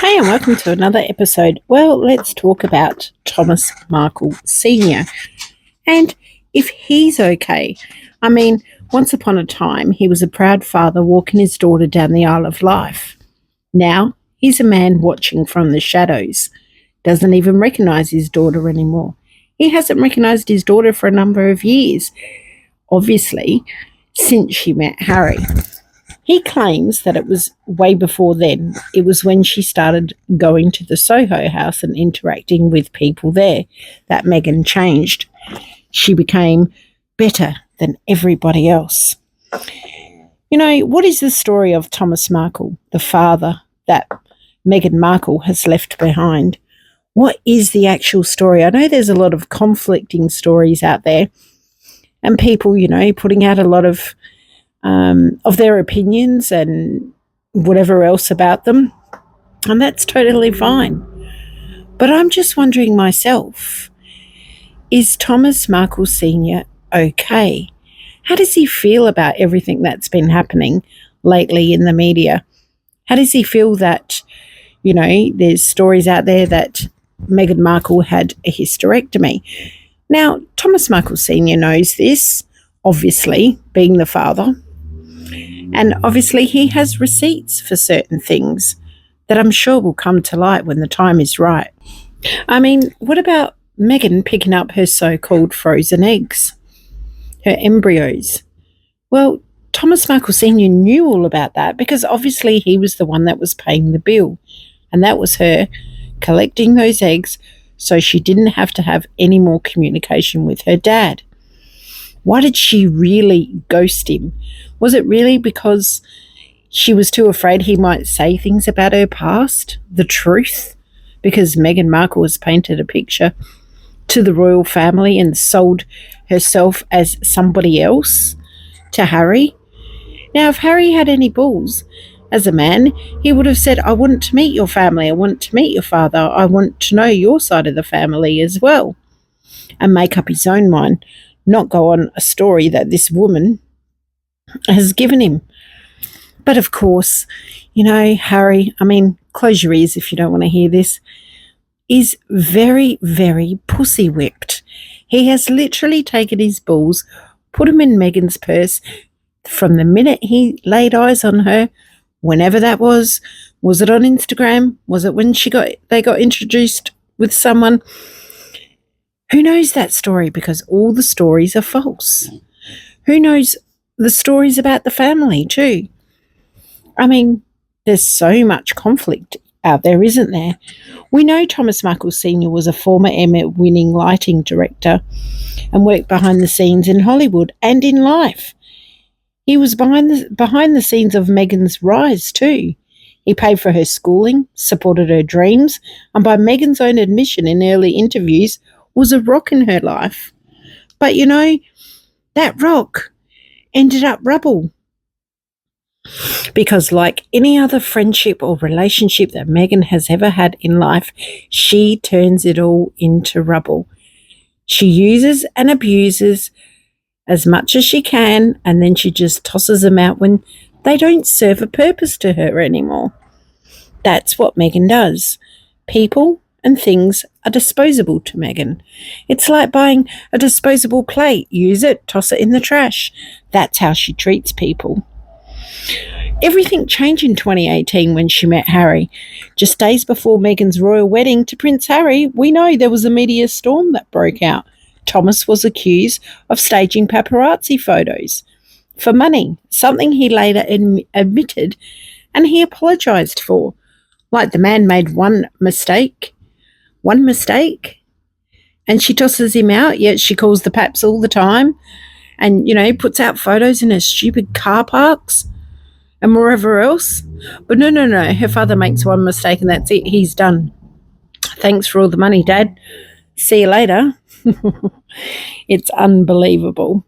Hey, and welcome to another episode. Well, let's talk about Thomas Markle Sr. and if he's okay. I mean, once upon a time, he was a proud father walking his daughter down the aisle of life. Now, he's a man watching from the shadows, doesn't even recognize his daughter anymore. He hasn't recognized his daughter for a number of years, obviously, since she met Harry. He claims that it was way before then. It was when she started going to the Soho house and interacting with people there that Meghan changed. She became better than everybody else. You know, what is the story of Thomas Markle, the father that Meghan Markle has left behind? What is the actual story? I know there's a lot of conflicting stories out there and people, putting out a lot of their opinions and whatever else about them, and that's totally fine. But I'm just wondering myself, is Thomas Markle Sr. okay? How does he feel about everything that's been happening lately in the media? How does he feel that, there's stories out there that Meghan Markle had a hysterectomy? Now, Thomas Markle Sr. knows this, obviously, being the father. And obviously he has receipts for certain things that I'm sure will come to light when the time is right. I mean, what about Meghan picking up her so-called frozen eggs, her embryos? Well, Thomas Markle Sr. knew all about that because obviously he was the one that was paying the bill. And that was her collecting those eggs so she didn't have to have any more communication with her dad. Why did she really ghost him? Was it really because she was too afraid he might say things about her past, the truth? Because Meghan Markle has painted a picture to the royal family and sold herself as somebody else to Harry. Now, if Harry had any balls as a man, he would have said, I want to meet your family. I want to meet your father. I want to know your side of the family as well, and make up his own mind. Not go on a story that this woman has given him. But of course, Harry, close your ears if you don't want to hear this, is very, very pussy whipped. He has literally taken his balls, put them in Meghan's purse from the minute he laid eyes on her, whenever that was. Was it on Instagram? Was it when they got introduced with someone? Who knows that story, because all the stories are false? Who knows the stories about the family too? There's so much conflict out there, isn't there? We know Thomas Markle Sr. was a former Emmy-winning lighting director and worked behind the scenes in Hollywood and in life. He was behind the scenes of Meghan's rise too. He paid for her schooling, supported her dreams, and by Meghan's own admission in early interviews, was a rock in her life. But that rock ended up rubble. Because like any other friendship or relationship that Meghan has ever had in life, she turns it all into rubble. She uses and abuses as much as she can, and then she just tosses them out when they don't serve a purpose to her anymore. That's what Meghan does. People and things are disposable to Meghan. It's like buying a disposable plate. Use it, toss it in the trash. That's how she treats people. Everything changed in 2018 when she met Harry. Just days before Meghan's royal wedding to Prince Harry, we know there was a media storm that broke out. Thomas was accused of staging paparazzi photos for money, something he later admitted and he apologised for. Like the man made one mistake, and she tosses him out, yet she calls the paps all the time and, puts out photos in her stupid car parks and wherever else. But no, her father makes one mistake and that's it, he's done. Thanks for all the money, Dad. See you later. It's unbelievable.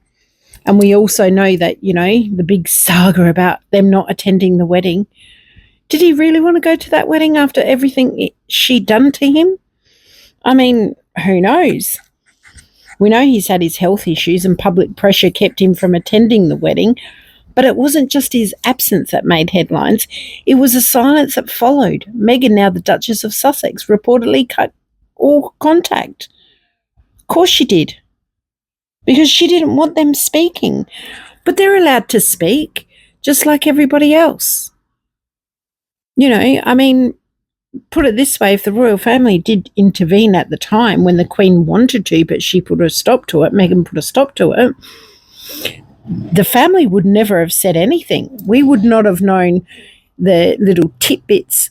And we also know that, the big saga about them not attending the wedding. Did he really want to go to that wedding after everything she'd done to him? Who knows? We know he's had his health issues and public pressure kept him from attending the wedding. But it wasn't just his absence that made headlines. It was the silence that followed. Meghan, now the Duchess of Sussex, reportedly cut all contact. Of course she did. Because she didn't want them speaking. But they're allowed to speak, just like everybody else. You know, I mean, put it this way, if the royal family did intervene at the time when the Queen wanted to, but she put a stop to it, Meghan put a stop to it, the family would never have said anything. We would not have known the little tidbits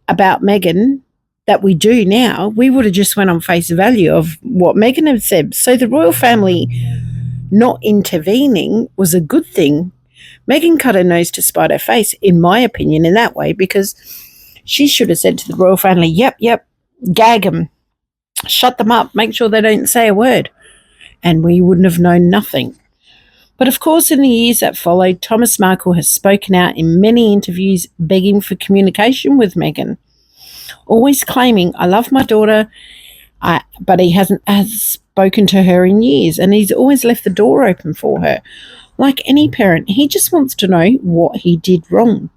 about Meghan that we do now. We would have just went on face value of what Meghan had said. So the royal family not intervening was a good thing. Meghan cut her nose to spite her face, in my opinion, in that way, because she should have said to the royal family, yep, gag them, shut them up, make sure they don't say a word. And we wouldn't have known nothing. But of course, in the years that followed, Thomas Markle has spoken out in many interviews begging for communication with Meghan, always claiming, I love my daughter, but he hasn't spoken to her in years, and he's always left the door open for her. Like any parent, he just wants to know what he did wrong,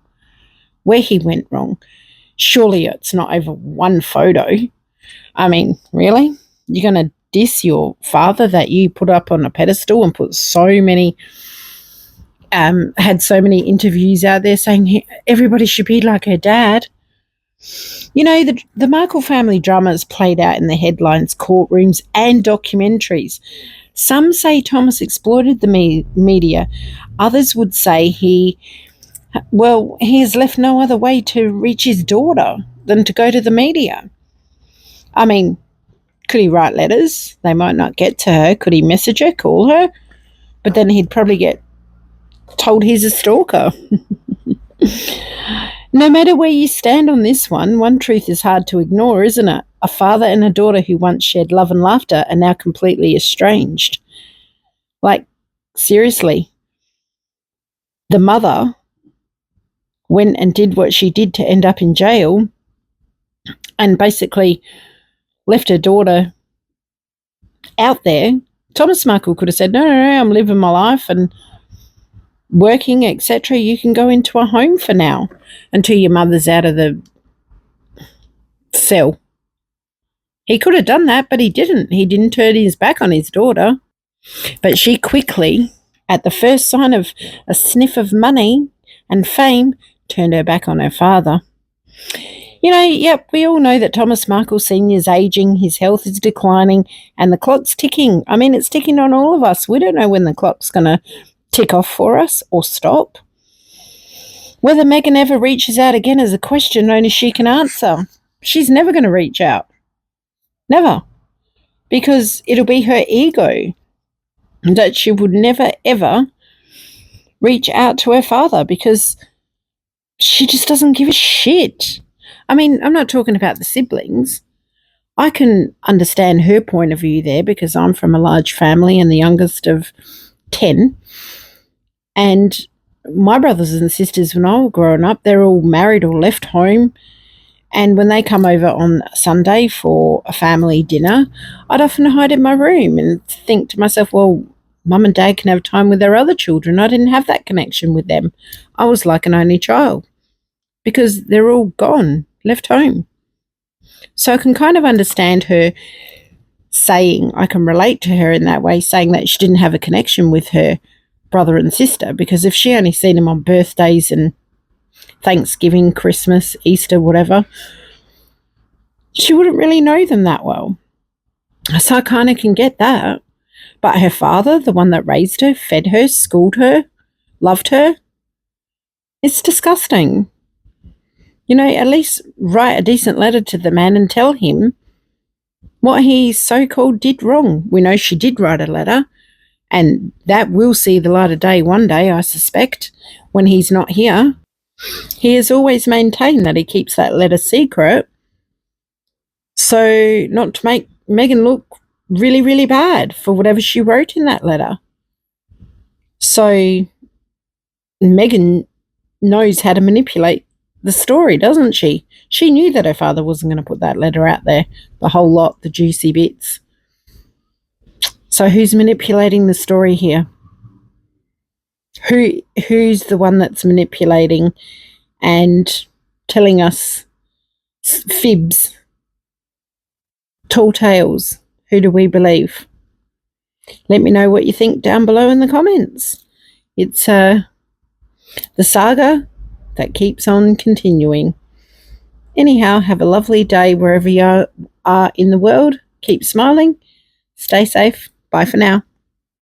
where he went wrong. Surely it's not over one photo. I mean, really? You're going to diss your father that you put up on a pedestal and put so many, had so many interviews out there saying everybody should be like her dad? You know, the Markle family drama is played out in the headlines, courtrooms, and documentaries. Some say Thomas exploited the media. Others would say he has left no other way to reach his daughter than to go to the media. I mean, could he write letters? They might not get to her. Could he message her, call her? But then he'd probably get told he's a stalker. No matter where you stand on this one truth is hard to ignore, isn't it? A father and a daughter who once shared love and laughter are now completely estranged. Like, seriously. The mother went and did what she did to end up in jail and basically left her daughter out there. Thomas Markle could have said, no, I'm living my life and working, etc. You can go into a home for now until your mother's out of the cell. He could have done that, but he didn't. He didn't turn his back on his daughter. But she quickly, at the first sign of a sniff of money and fame, turned her back on her father. You know, yep, we all know that Thomas Markle Sr. is aging, his health is declining, and the clock's ticking. I mean, it's ticking on all of us. We don't know when the clock's going to tick off for us or stop. Whether Meghan ever reaches out again is a question only she can answer. She's never going to reach out. Never. Because it'll be her ego that she would never, ever reach out to her father because she just doesn't give a shit. I mean, I'm not talking about the siblings. I can understand her point of view there because I'm from a large family and the youngest of 10. And my brothers and sisters, when I was growing up, they're all married or left home. And when they come over on Sunday for a family dinner, I'd often hide in my room and think to myself, well, Mum and Dad can have time with their other children. I didn't have that connection with them. I was like an only child because they're all gone, left home. So I can kind of understand her saying, I can relate to her in that way, saying that she didn't have a connection with her brother and sister, because if she only seen them on birthdays and Thanksgiving, Christmas, Easter, whatever, she wouldn't really know them that well. So I kind of can get that. But her father, the one that raised her, fed her, schooled her, loved her, it's disgusting. You know, at least write a decent letter to the man and tell him what he so-called did wrong. We know she did write a letter, and that will see the light of day one day, I suspect, when he's not here. He has always maintained that he keeps that letter secret, so not to make Meghan look really, really bad for whatever she wrote in that letter. So Meghan knows how to manipulate the story, doesn't she? She knew that her father wasn't going to put that letter out there, the whole lot, the juicy bits. So who's manipulating the story here? Who's the one that's manipulating and telling us fibs, tall tales? Who do we believe? Let me know what you think down below in the comments. It's the saga that keeps on continuing. Anyhow, have a lovely day wherever you are in the world. Keep smiling. Stay safe. Bye for now.